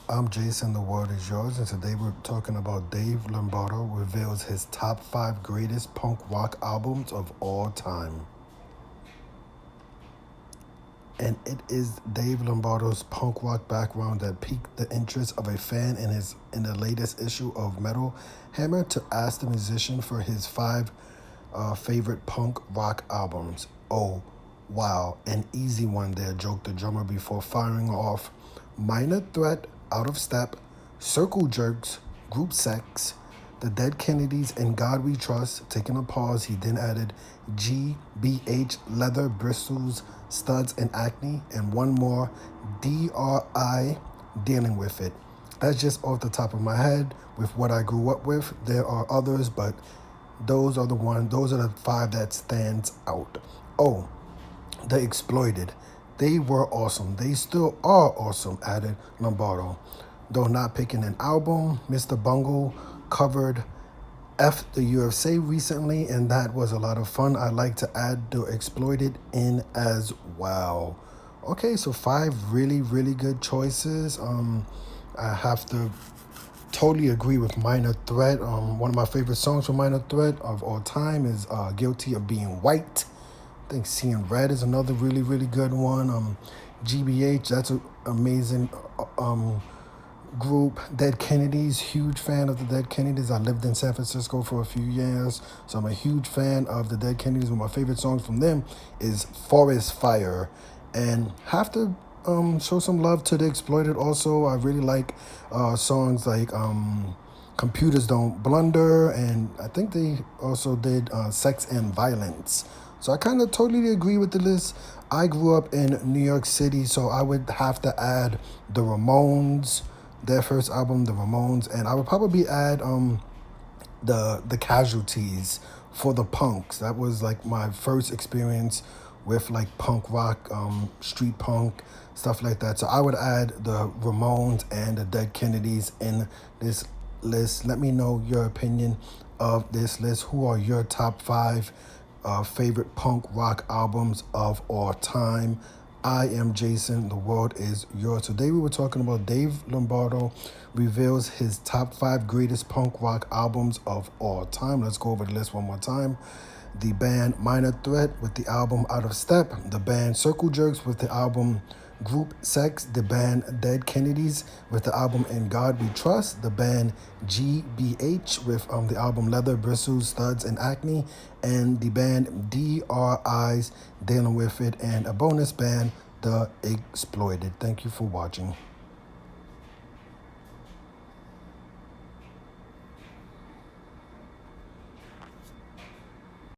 I'm Jason, the world is yours, and today we're talking about Dave Lombardo reveals his top 5 greatest punk rock albums of all time. And it is Dave Lombardo's punk rock background that piqued the interest of a fan in the latest issue of Metal Hammer to ask the musician for his 5 favorite punk rock albums. Oh, wow, an easy one there, joked the drummer before firing off Minor Threat, Out of Step, Circle Jerks, Group Sex, The Dead Kennedys, and God We Trust. Taking a pause, he then added GBH, Leather, Bristles, Studs, and Acne, and one more, DRI, Dealing With It. That's just off the top of my head with what I grew up with. There are others, but those are the 5 that stands out. Oh, The Exploited. They were awesome. They still are awesome, added Lombardo. Though not picking an album, Mr. Bungle covered F the UFC recently, and that was a lot of fun. I'd like to add The Exploited in as well. Okay, so 5 really, really good choices. I have to totally agree with Minor Threat. One of my favorite songs from Minor Threat of all time is Guilty of Being White. I think Seeing Red is another really, really good one. GBH, that's an amazing group. Dead Kennedys, huge fan of the Dead Kennedys. I lived in San Francisco for a few years, so I'm a huge fan of the Dead Kennedys. One of my favorite songs from them is Forest Fire. And have to show some love to The Exploited also. I really like songs like Computers Don't Blunder, and I think they also did Sex and Violence. So I kind of totally agree with the list. I grew up in New York City, so I would have to add the Ramones, their first album, the Ramones, and I would probably add the Casualties for the punks. That was like my first experience with like punk rock, street punk, stuff like that. So I would add the Ramones and the Dead Kennedys in this list. Let me know your opinion of this list. Who are your top 5 favorite punk rock albums of all time? I am Jason. The world is yours. Today we were talking about Dave Lombardo reveals his top 5 greatest punk rock albums of all time. Let's go over the list one more time. The band Minor Threat with the album Out of Step. The band Circle Jerks with the album Group Sex. The band Dead Kennedys with the album In God We Trust. The band GBH with the album Leather, Bristles, Studs, and Acne. And the band DRI's Dealing With It. And a bonus band, The Exploited. Thank you for watching.